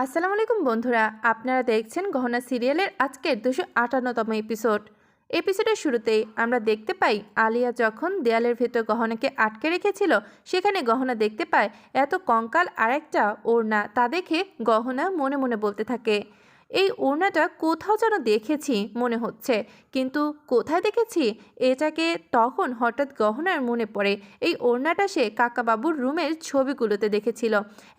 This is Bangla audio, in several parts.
আসসালামু আলাইকুম বন্ধুরা, আপনারা দেখছেন গহনা সিরিয়ালের আজকের 258তম এপিসোডের শুরুতেই আমরা দেখতে পাই আলিয়া যখন দেয়ালের ভেতর গহনাকে আটকে রেখেছিল সেখানে গহনা দেখতে পায় এত কঙ্কাল আর একটা ওড়না। তা দেখে গহনা মনে মনে বলতে থাকে, এই ওড়নাটা কোথাও যেন দেখেছি মনে হচ্ছে, কিন্তু কোথায় দেখেছি এটাকে। তখন হঠাৎ গহনার মনে পড়ে এই ওড়নাটা সে কাকাবাবুর রুমের ছবিগুলোতে দেখেছিল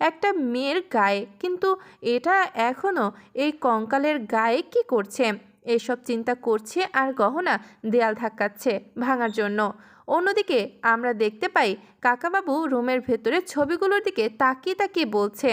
একটা মেয়ের গায়ে, কিন্তু এটা এখনও এই কঙ্কালের গায়ে কি করছে। এসব চিন্তা করছে আর গহনা দেয়াল ধাক্কাচ্ছে ভাঙার জন্য। অন্যদিকে আমরা দেখতে পাই কাকাবাবু রুমের ভেতরে ছবিগুলোর দিকে তাকিয়ে তাকিয়ে বলছে,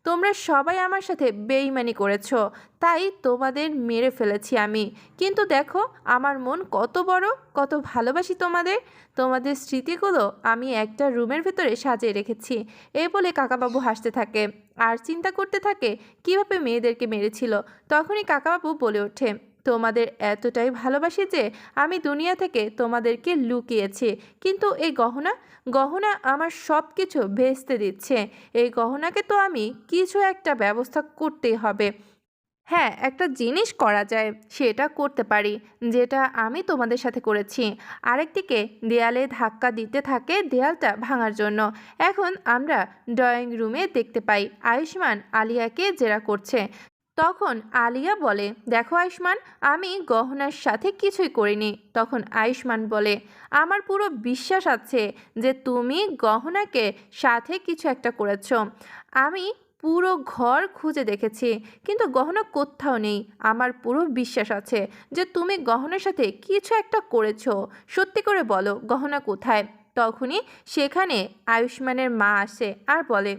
তোমরা সবাই আমার সাথে বেইমানি করেছো, তাই তোমাদের মেরে ফেলেছি আমি। কিন্তু দেখো আমার মন কত বড়, কত ভালোবাসি তোমাদের। তোমাদের স্মৃতিগুলো আমি একটা রুমের ভেতরে সাজিয়ে রেখেছি। এই বলে কাকাবাবু হাসতে থাকে আর চিন্তা করতে থাকে কিভাবে মেয়েদেরকে মেরেছিল। তখনই কাকাবাবু বলে ওঠে, তোমাদের এতটাই ভালোবাসি যে আমি দুনিয়া থেকে তোমাদেরকে লুকিয়েছি। কিন্তু এই গহনা গহনা আমার সব কিছু ভেস্তে দিচ্ছে। এই গহনাকে তো আমি কিছু একটা ব্যবস্থা করতেই হবে। হ্যাঁ, একটা জিনিস করা যায়, সেটা করতে পারি যেটা আমি তোমাদের সাথে করেছি। আরেকদিকে দেয়ালে ধাক্কা দিতে থাকে দেয়ালটা ভাঙার জন্য। এখন আমরা ড্রয়িং রুমে দেখতে পাই আয়ুষ্মান আলিয়াকে জেরা করছে। তখন আলিয়া বলে, দেখো আয়ুষ্মান, আমি গহনার সাথে কিছুই করিনি। তখন আয়ুষ্মান বলে, আমার পুরো বিশ্বাস আছে যে তুমি গহনাকে সাথে কিছু একটা করেছো। আমি পুরো ঘর খুঁজে দেখেছি, কিন্তু গহনা কোথাও নেই। আমার পুরো বিশ্বাস আছে যে তুমি গহনার সাথে কিছু একটা করেছো। সত্যি করে বলো গহনা কোথায়। তখনই সেখানে আয়ুষ্মানের মা আসে আর বলে,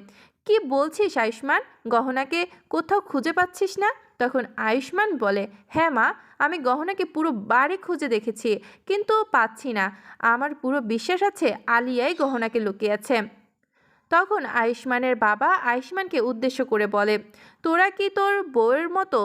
কি বলছিস আয়ুষ্মান, গহনাকে কোথাও খুঁজে পাচ্ছিস না? তখন আয়ুষ্মান বলে, হ্যাঁ মা, আমি গহনাকে পুরো বাড়ি খুঁজে দেখেছি, কিন্তু পাচ্ছি না। আমার পুরো বিশ্বাস আছে আলিয়াই গহনাকে লুকিয়েছে। তখন আয়ুষ্মানের বাবা আয়ুষ্মানকে উদ্দেশ্য করে বলে, তোরা কি তোর বউয়ের মতো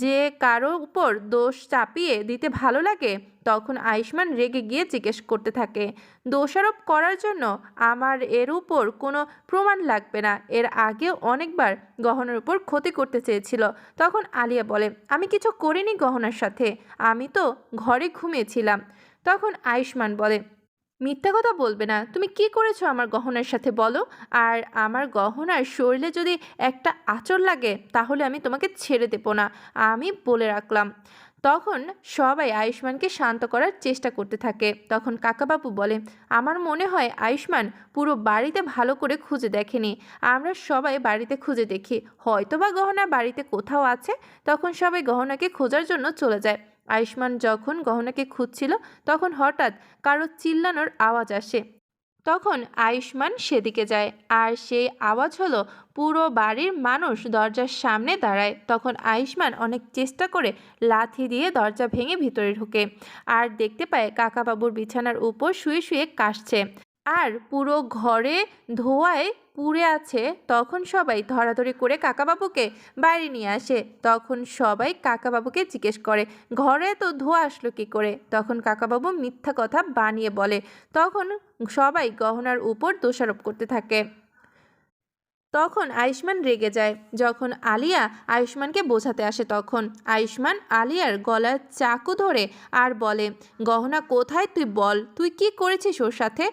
যে কারো উপর দোষ চাপিয়ে দিতে ভালো লাগে? তখন আয়ুষ্মান রেগে গিয়ে জিজ্ঞেস করতে থাকে, দোষারোপ করার জন্য আমার এর উপর কোনো প্রমাণ লাগবে না। এর আগেও অনেকবার গহনার উপর ক্ষতি করতে চেয়েছিল। তখন আলিয়া বলে, আমি কিছু করিনি গহনার সাথে, আমি তো ঘরে ঘুমিয়েছিলাম। তখন আয়ুষ্মান বলে, মিথ্যা কথা বলবে না, তুমি কি করেছো আমার গহনার সাথে বলো। আর আমার গহনার শরীরে যদি একটা আঁচড় লাগে তাহলে আমি তোমাকে ছেড়ে দেবো না, আমি বলে রাখলাম। তখন সবাই আয়ুষ্মানকে শান্ত করার চেষ্টা করতে থাকে। তখন কাকাবাবু বলে, আমার মনে হয় আয়ুষ্মান পুরো বাড়িতে ভালো করে খুঁজে দেখেনি। আমরা সবাই বাড়িতে খুঁজে দেখি, হয়তোবা গহনা বাড়িতে কোথাও আছে। তখন সবাই গহনাকে খোঁজার জন্য চলে যায়। আয়ুষ্মান যখন গহনাকে খুঁজছিল তখন হঠাৎ কারো চিল্লানোর আওয়াজ আসে। তখন আয়ুষ্মান সেদিকে যায় আর সেই আওয়াজ হলো পুরো বাড়ির মানুষ দরজার সামনে দাঁড়ায়। তখন আয়ুষ্মান অনেক চেষ্টা করে লাথি দিয়ে দরজা ভেঙে ভিতরে ঢোকে আর দেখতে পায় কাকাবাবুর বিছানার উপর শুয়ে শুয়ে কাশছে আর পুরো ঘরে ধোঁয়ায় পুড়ে আছে। তখন সবাই ধরাধরি করে কাকাবাবুকে বাইরে নিয়ে আসে। তখন সবাই কাকাবাবুকে জিজ্ঞেস করে, ঘরে তো ধোঁয়া আসলো কী করে? তখন কাকাবাবু মিথ্যা কথা বানিয়ে বলে। তখন সবাই গহনার উপর দোষারোপ করতে থাকে। তখন আয়ুষ্মান রেগে যায়। যখন আলিয়া আয়ুষ্মানকে বোঝাতে আসে তখন আয়ুষ্মান আলিয়ার গলার চাকু ধরে আর বলে, গহনা কোথায় তুই বল, তুই কি করেছিস ওর সাথে?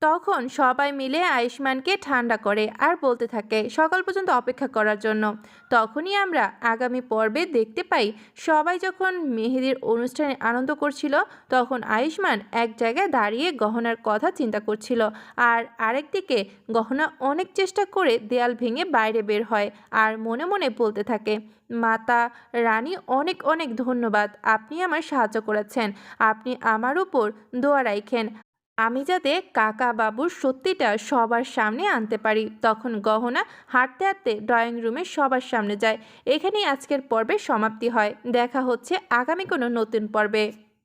তখন সবাই মিলে আয়ুষ্মানকে ঠান্ডা করে আর বলতে থাকে সকাল পর্যন্ত অপেক্ষা করার জন্য। তখনই আমরা আগামী পর্বে দেখতে পাই সবাই যখন মেহেদির অনুষ্ঠানে আনন্দ করছিল তখন আয়ুষ্মান এক জায়গায় দাঁড়িয়ে গহনার কথা চিন্তা করছিল আর আরেকদিকে গহনা অনেক চেষ্টা করে দেয়াল ভেঙে বাইরে বের হয় আর মনে মনে বলতে থাকে, মাতা রানী অনেক অনেক ধন্যবাদ, আপনি আমার সাহায্য করেছেন, আপনি আমার উপর দোয়া রাখেন আমি যাতে কাকা বাবুর সত্যিটা সবার সামনে আনতে পারি। তখন গহনা হাঁটতে হাঁটতে ড্রয়িং রুমে সবার সামনে যায়। এখানেই আজকের পর্বের সমাপ্তি হয়। দেখা হচ্ছে আগামী কোনো নতুন পর্বে।